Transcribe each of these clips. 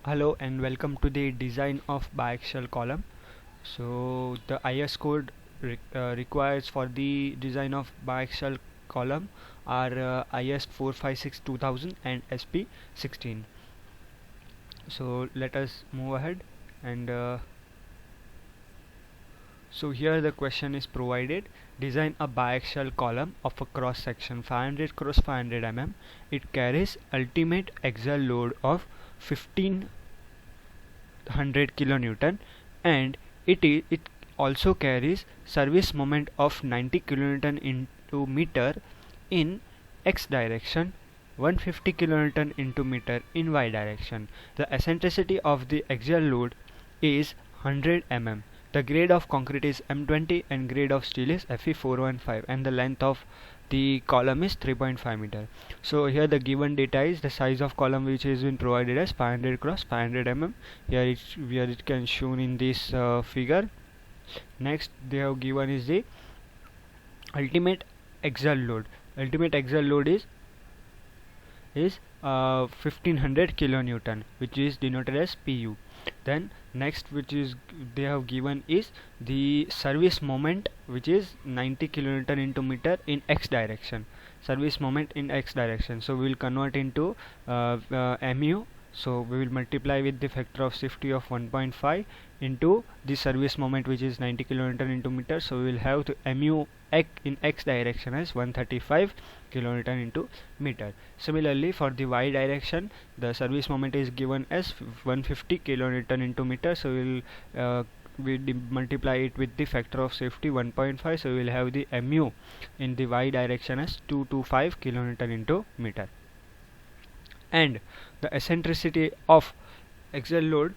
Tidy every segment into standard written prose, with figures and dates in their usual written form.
Hello and welcome to the design of biaxial column. So the IS code requires for the design of biaxial column are IS 456 2000 and SP 16. So let us move ahead and so here the question is provided: design a biaxial column of a cross section 500 cross 500 mm. It carries ultimate axial load of 1500 kilonewton and it also carries service moment of 90 kilonewton into meter in x direction, 150 kilonewton into meter in y direction. The eccentricity of the axial load is 100 mm. The grade of concrete is M20 and grade of steel is Fe415 and the length of the column is 3.5 meter. So here the given data is the size of column which has been provided as 500 cross 500 mm. Here it can shown in this figure. Next they have given is the ultimate axial load. Ultimate axial load is 1500 kilonewton, which is denoted as PU. Then next which is they have given is the service moment, which is 90 kilonewton into meter in x direction. Service moment in x direction, so we will convert into mu. So we will multiply with the factor of safety of 1.5 into the service moment, which is 90 kilonewton into meter. So we will have to mu in x direction as 135 kilonewton into meter. Similarly for the y direction, the service moment is given as 150 kilonewton into meter. So we multiply it with the factor of safety 1.5. So we will have the mu in the y direction as 225 kilonewton into meter. And the eccentricity of axial load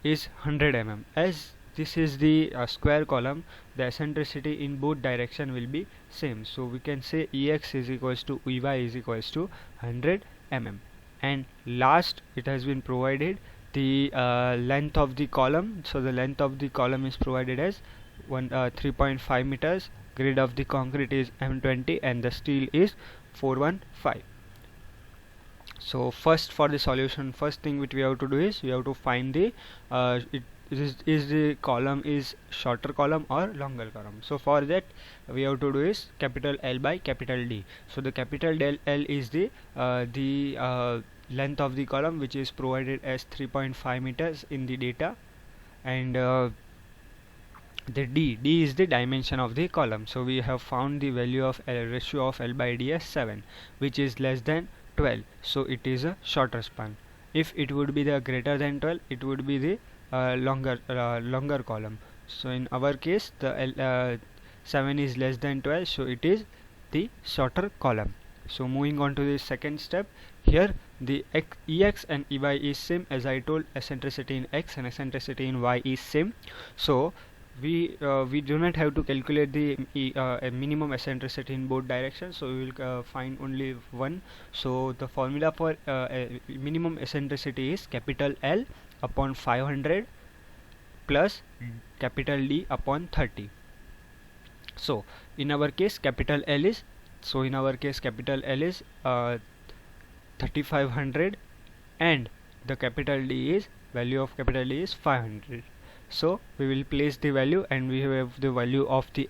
is 100 mm. As this is the square column, the eccentricity in both direction will be same. So we can say Ex is equals to Ey is equals to 100 mm. And last, it has been provided the length of the column. So the length of the column is provided as 3.5 meters. Grade of the concrete is M20 and the steel is 415. So first, for the solution, first thing which we have to do is we have to find the is the column is shorter column or longer column. So for that we have to do is capital L by capital D. So the capital L is the length of the column, which is provided as 3.5 meters in the data, and the D is the dimension of the column. So we have found the value of ratio of L by D as 7, which is less than 12. So it is a shorter span. If it would be the greater than 12, it would be the longer column. So in our case, the 7 is less than 12, so it is the shorter column. So moving on to the second step, here the Ex and Ey is same. As I told, eccentricity in X and eccentricity in Y is same. So we do not have to calculate the minimum eccentricity in both directions, so we will find only one. So the formula for minimum eccentricity is capital L upon 500 plus capital D upon 30. So in our case capital L is 3500 and the capital D is value of capital D is 500. So we will place the value and we have the value of the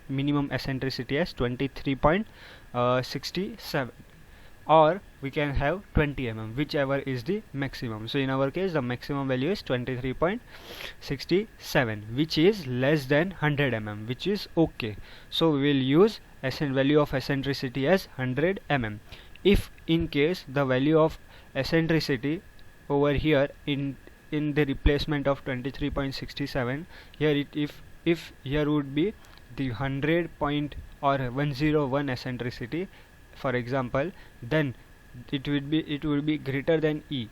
minimum eccentricity as 23.67, or we can have 20 mm, whichever is the maximum. So in our case the maximum value is 23.67, which is less than 100 mm, which is okay. So we will use value of eccentricity as 100 mm. If in case the value of eccentricity over here in the replacement of 23.67, here if here would be the 100 point or 101 eccentricity, for example, then it would be greater than E,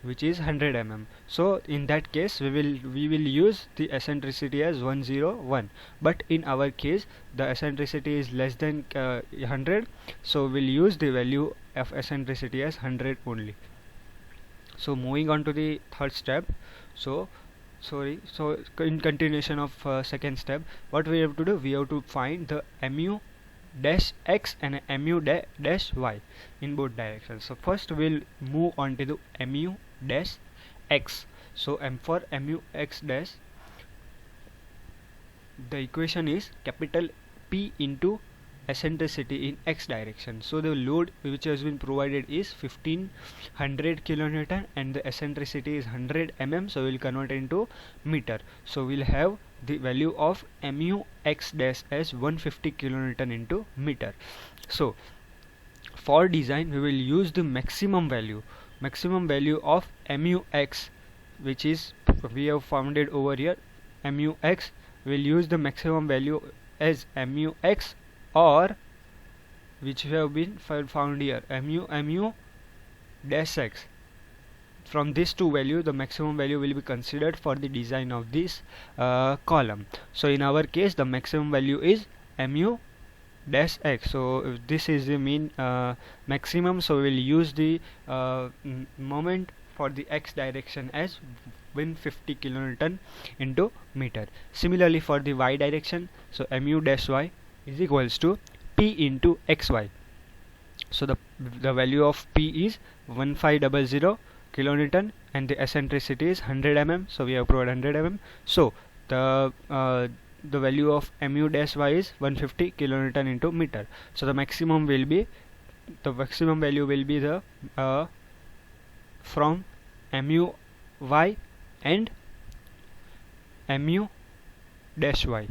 which is 100 mm. So in that case we will use the eccentricity as 101, but in our case the eccentricity is less than 100, so we'll use the value of eccentricity as 100 only. So moving on to the third step, so in continuation of second step, what we have to do, we have to find the mu dash x and mu dash y in both directions. So first we'll move on to the mu dash x. So for mu x dash, the equation is capital P into eccentricity in x direction. So the load which has been provided is 1500 kilonewton and the eccentricity is 100 mm, so we'll convert into meter. So we'll have the value of mu x dash as 150 kilonewton into meter. So for design we will use the maximum value of mu x, which is we have found it over here. Mu x, we'll use the maximum value as mu x, or which have been found here mu dash x. From these two values, the maximum value will be considered for the design of this column. So in our case, the maximum value is mu dash x. So if this is the mean maximum, so we will use the moment for the x direction as 150 kilonewton into meter. Similarly for the y direction, so mu dash y is equals to P into xy. So the value of P is 1500 kilonewton and the eccentricity is 100 mm, so we have provided 100 mm. So the value of mu dash y is 150 kilonewton into meter. So the maximum value will be the from mu y and mu dash y.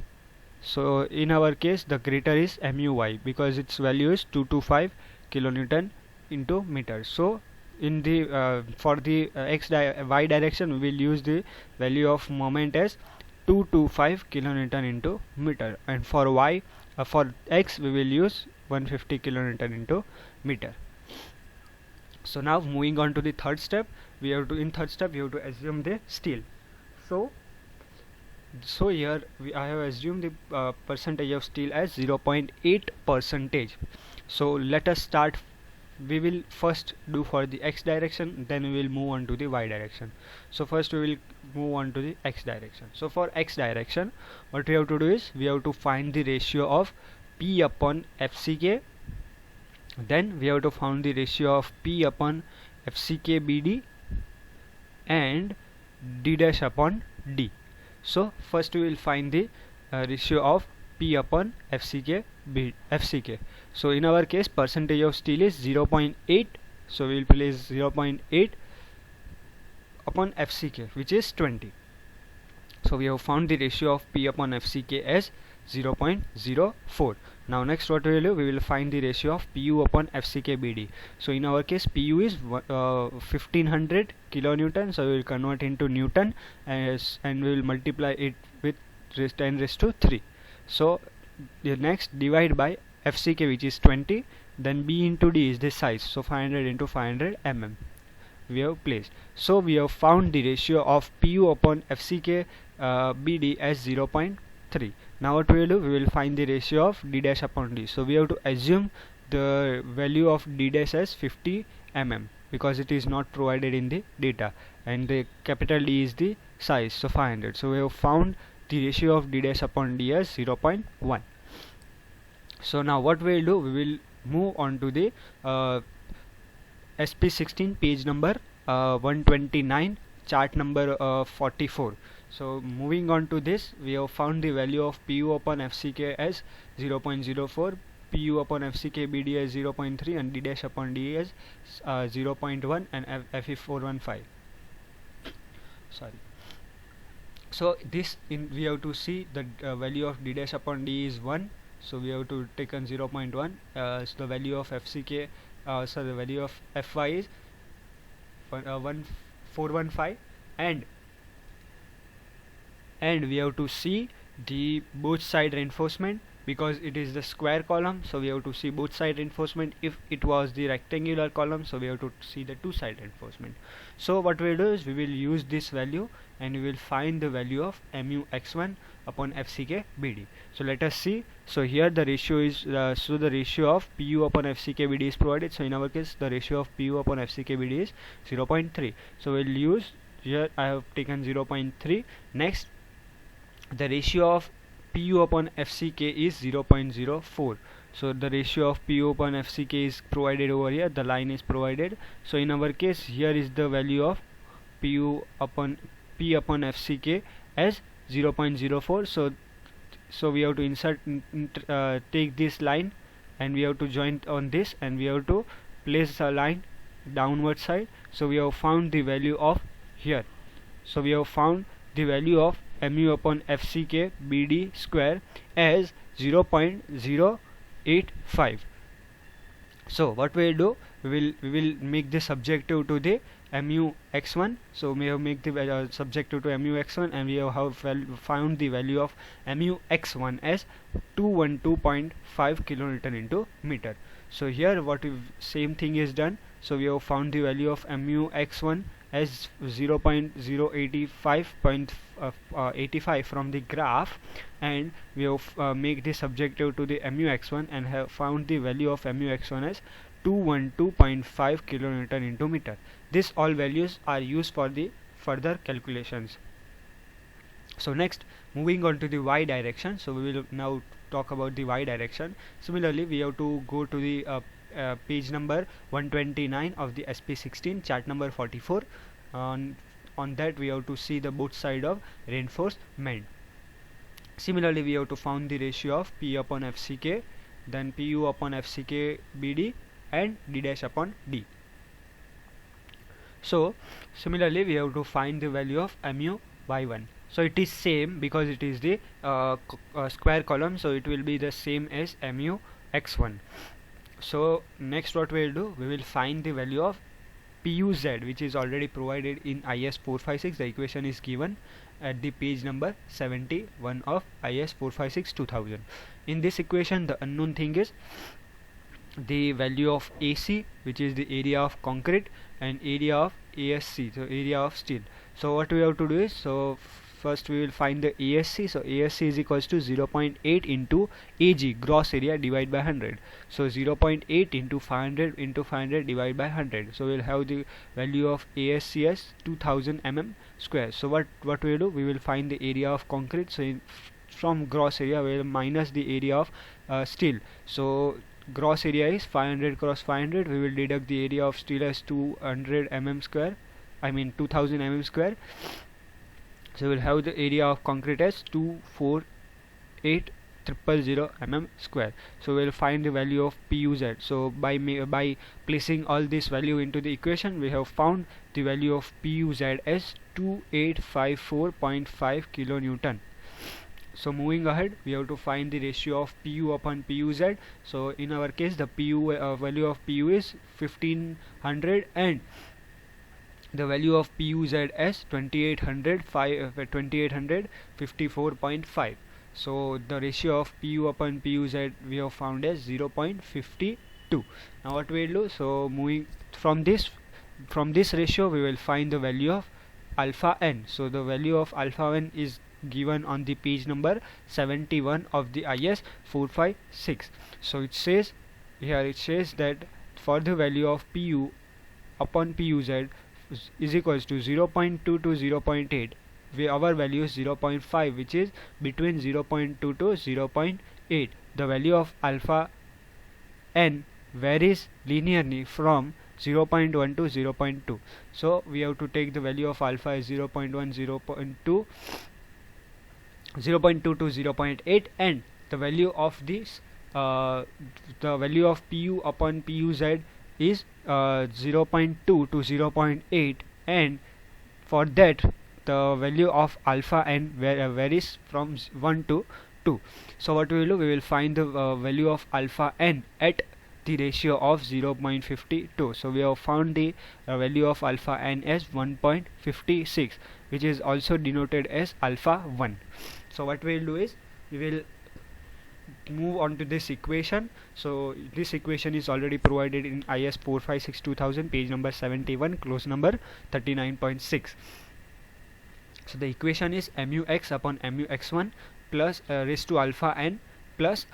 So in our case the greater is mu y because its value is 225 kilonewton into meter. So in the for the y direction we will use the value of moment as 225 kilonewton into meter, and for y for x we will use 150 kilonewton into meter. So now moving on to the third step, we have to assume the steel. So here I have assumed the percentage of steel as 0.8 percentage. So let us start. We will first do for the x direction, then we will move on to the y direction. So first we will move on to the x direction. So for x direction, what we have to do is we have to find the ratio of P upon FCK. Then we have to find the ratio of P upon FCK BD and D dash upon D. So first we will find the ratio of P upon FCK. So in our case percentage of steel is 0.8, so we will place 0.8 upon FCK, which is 20. So we have found the ratio of P upon FCK as 0.04. Now next what we will do, we will find the ratio of PU upon FCK BD. So in our case PU is 1500 kilonewton, so we will convert into newton and we will multiply it with 10 raised to 3. So the next divide by FCK, which is 20, then B into D is the size, so 500 into 500 mm we have placed. So we have found the ratio of PU upon FCK BD as 0.3. Now what we will do, we will find the ratio of D dash upon D. So we have to assume the value of D dash as 50 mm because it is not provided in the data, and the capital D is the size, so 500. So we have found the ratio of D dash upon D as 0.1. So now what we will do, we will move on to the SP16 page number 129, chart number 44. So moving on to this, we have found the value of PU upon FCK as 0.04, PU upon FCK BD as 0.3 and D dash upon D as 0.1 and FE415. Sorry. So this we have to see the value of D dash upon D is 1. So we have to take on 0.1. So the value of FCK, so the value of FY is 1415, and we have to see the both side reinforcement because it is the square column, so we have to see both side reinforcement. If it was the rectangular column, so we have to see the two side reinforcement. So what we will do is we will use this value and we will find the value of mu x1 upon FCK BD. So let us see. So here the ratio is so the ratio of PU upon FCK BD is provided. So in our case the ratio of PU upon FCK BD is 0.3. So we'll use, here I have taken 0.3. Next, the ratio of PU upon FCK is 0.04. So the ratio of PU upon FCK is provided over here, the line is provided. So in our case here is the value of pu upon p upon fck as 0.04. So we have to take this line, and we have to join on this, and we have to place a line downward side. So we have found the value of here. So we have found the value of mu upon fck bd square as 0.085. So what we will do, we will make this subjective to the mu x1. So we have make the subjective to mu x1, and we have found the value of mu x1 as 212.5 kilonewton into meter. So here what same thing is done. So we have found the value of mu x1 as 0.085 from the graph, and we have make this subjective to the mu x1 and have found the value of mu x1 as 212.5 kilonewton into meter. These all values are used for the further calculations. So next, moving on to the y direction. So we will now talk about the y direction. Similarly, we have to go to the page number 129 of the SP16, chart number 44. On that we have to see the both side of reinforcement. Similarly, we have to find the ratio of P upon FCK, then PU upon FCK BD, and D dash upon D. So similarly, we have to find the value of mu y1. So it is same because it is the square column, so it will be the same as mu x1. So next what we will do, we will find the value of PUZ, which is already provided in IS 456. The equation is given at the page number 71 of IS 456 2000. In this equation, the unknown thing is the value of AC, which is the area of concrete, and area of ASC, so area of steel. So what we have to do is, so first we will find the ASC. So ASC is equals to 0.8 into AG, gross area, divided by 100. So 0.8 into 500 into 500 divided by 100. So we will have the value of ASC as 2000 mm square. So what we will do, we will find the area of concrete. So from gross area we will minus the area of steel. So gross area is 500 cross 500. We will deduct the area of steel as 200 mm square, I mean 2000 mm square. So we will have the area of concrete as 248,000 mm square. So we will find the value of PUZ. So by placing all this value into the equation, we have found the value of PUZ as 2854.5 kilonewton. So moving ahead, we have to find the ratio of PU upon PUZ. So in our case, the PU value of PU is 1500, and the value of PUZ as 2854.5. So the ratio of PU upon PUZ we have found as 0.52. Now what we will do, so moving from this ratio, we will find the value of alpha n. So the value of alpha n is given on the page number 71 of the IS 456. So it says here, it says that for the value of PU upon PUZ is equals to 0.2 to 0.8, where our value is 0.5, which is between 0.2 to 0.8. The value of alpha n varies linearly from 0.1 to 0.2. So we have to take the value of alpha as 0.1, 0.2, 0.2 to 0.8, and the value of this the value of PU upon PUZ is 0.2 to 0.8, and for that the value of alpha n varies from 1 to 2. So what we will do, we will find the value of alpha n at the ratio of 0.52. So we have found the value of alpha n as 1.56, which is also denoted as alpha 1. So what we will do is, we will move on to this equation. So this equation is already provided in IS 456 2000, page number 71, close number 39.6. So the equation is mu x upon mu x1 plus raised to alpha n plus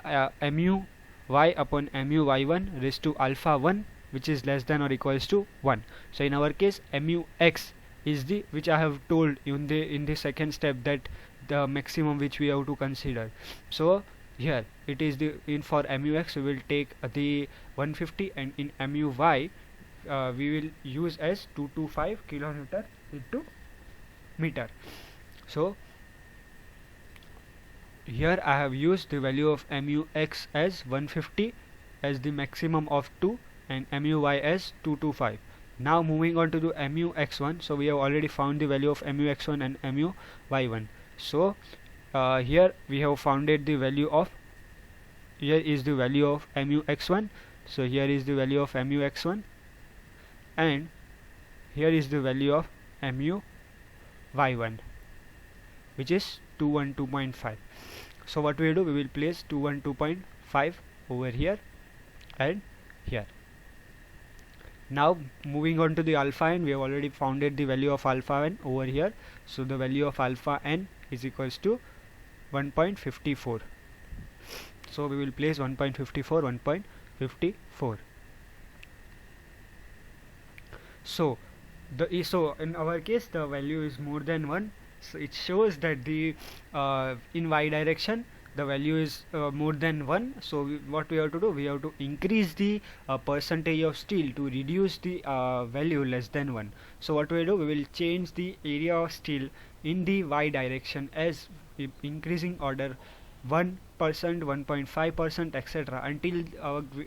mu y upon mu y1 raised to alpha 1, which is less than or equals to 1. So in our case, mu x is the, which I have told in the second step, that the maximum which we have to consider. So here it is the, in for mu x we will take the 150, and in mu y we will use as 225 kilonewton into meter. So here I have used the value of MUX as 150 as the maximum of 2 and MUY as 225. Now moving on to the MUX1, so we have already found the value of MUX1 and MUY1. So here we have founded the value of, here is the value of MUX1, so here is the value of MUX1 and here is the value of MUY1, which is 212.5. so what we will do, we will place 212.5 over here and here. Now moving on to the alpha n, we have already founded the value of alpha n over here, so the value of alpha n is equals to 1.54. so we will place 1.54. So so in our case the value is more than 1, so it shows that the in y direction the value is more than 1. So what we have to do, we have to increase the percentage of steel to reduce the value less than 1. So what we will do, we will change the area of steel in the y direction as increasing order 1%, 1.5%, etc.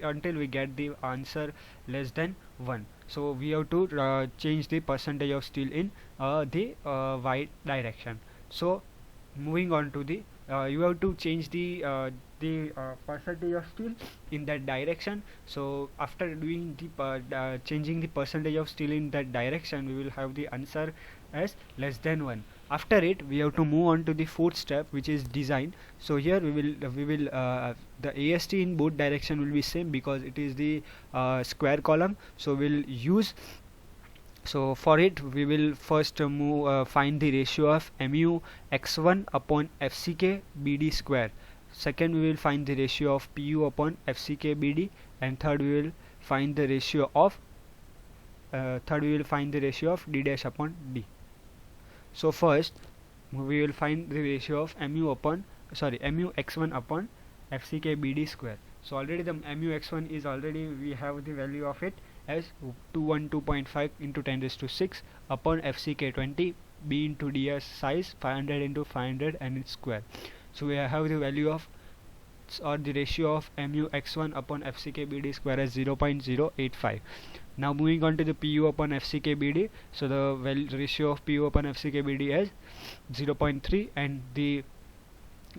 until we get the answer less than 1. So we have to change the percentage of steel in the y direction. So moving on to the you have to change the percentage of steel in that direction. So after doing the changing the percentage of steel in that direction, we will have the answer as less than 1. After it, we have to move on to the fourth step, which is design. So here we will the AST in both direction will be same because it is the square column. So we'll use, so for it we will first find the ratio of mu x1 upon fck bd square. Second, we will find the ratio of pu upon fck bd, and third we will find the ratio of d dash upon d. So first we will find the ratio of mu x1 upon fck bd square. So already the mu x1 is already, we have the value of it as 212.5 into 10 raised to 6 upon fck 20, b into ds size 500 into 500 and its square. So we have the value of, or the ratio of mu x1 upon fck bd square as 0.085. Now moving on to the pu upon fck bd, so the ratio of pu upon fck bd as 0.3 and the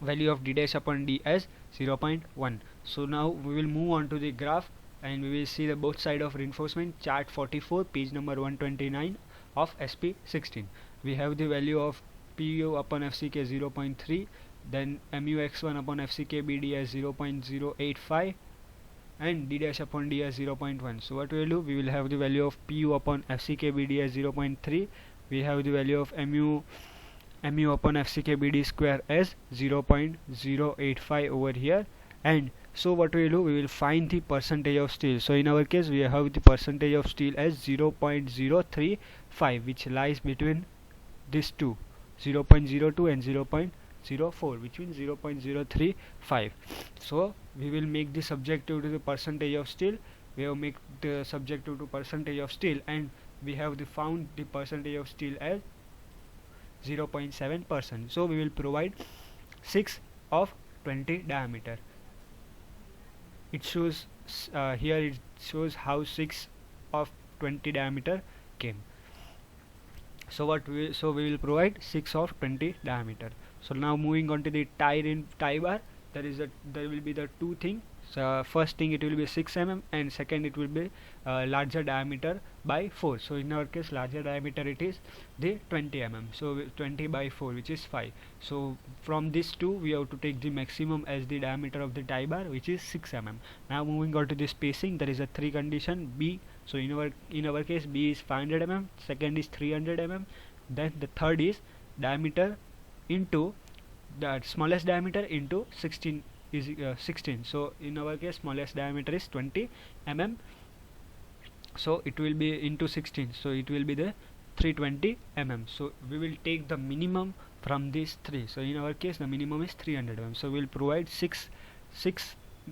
value of d dash upon d as 0.1. So now we will move on to the graph and we will see the both side of reinforcement, chart 44, page number 129 of SP16. We have the value of pu upon fck 0.3, then mu x1 upon fck bd as 0.085 and d dash upon d as 0.1. So what we will do, we will have the value of pu upon fck bd as 0.3, we have the value of mu upon fck bd square as 0.085 over here, and so what we will do, we will find the percentage of steel. So in our case we have the percentage of steel as 0.035, which lies between these two, 0.02 and 0.04, which means 0.035. So we will make the subjective to the percentage of steel, we have make the subjective to percentage of steel, and we have found the percentage of steel as 0.7%. So we will provide 6 of 20 diameter. It shows here it shows how 6 of 20 diameter came. So we will provide 6 of 20 diameter. So now moving on to the tie bar, there will be the two things. So first thing, it will be 6 mm, and second it will be larger diameter by 4. So in our case larger diameter it is the 20 mm, so 20 by 4, which is 5. So from these two we have to take the maximum as the diameter of the tie bar, which is 6 mm. Now moving on to the spacing, there is a 3 condition b. So in our case b is 500 mm, second is 300 mm, then the third is diameter into the smallest diameter into 16 is 16. So in our case smallest diameter is 20 mm, so it will be into 16, so it will be the 320 mm. So we will take the minimum from these three. So in our case the minimum is 300 mm, so we will provide 6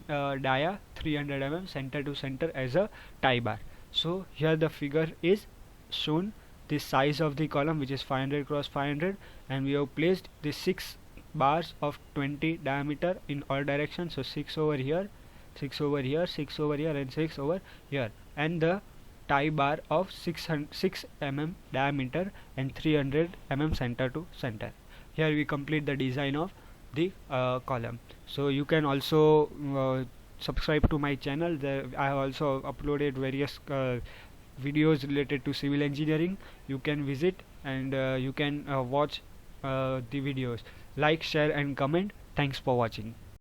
dia 300 mm center to center as a tie bar. So here the figure is shown the size of the column, which is 500 cross 500, and we have placed the 6 bars of 20 diameter in all directions. So 6 over here, 6 over here, 6 over here, and 6 over here, and the tie bar of 6 mm diameter and 300 mm center to center. Here we complete the design of the column. So you can also subscribe to my channel. There I have also uploaded various videos related to civil engineering. You can visit, and you can watch the videos. Like, share and comment. Thanks for watching.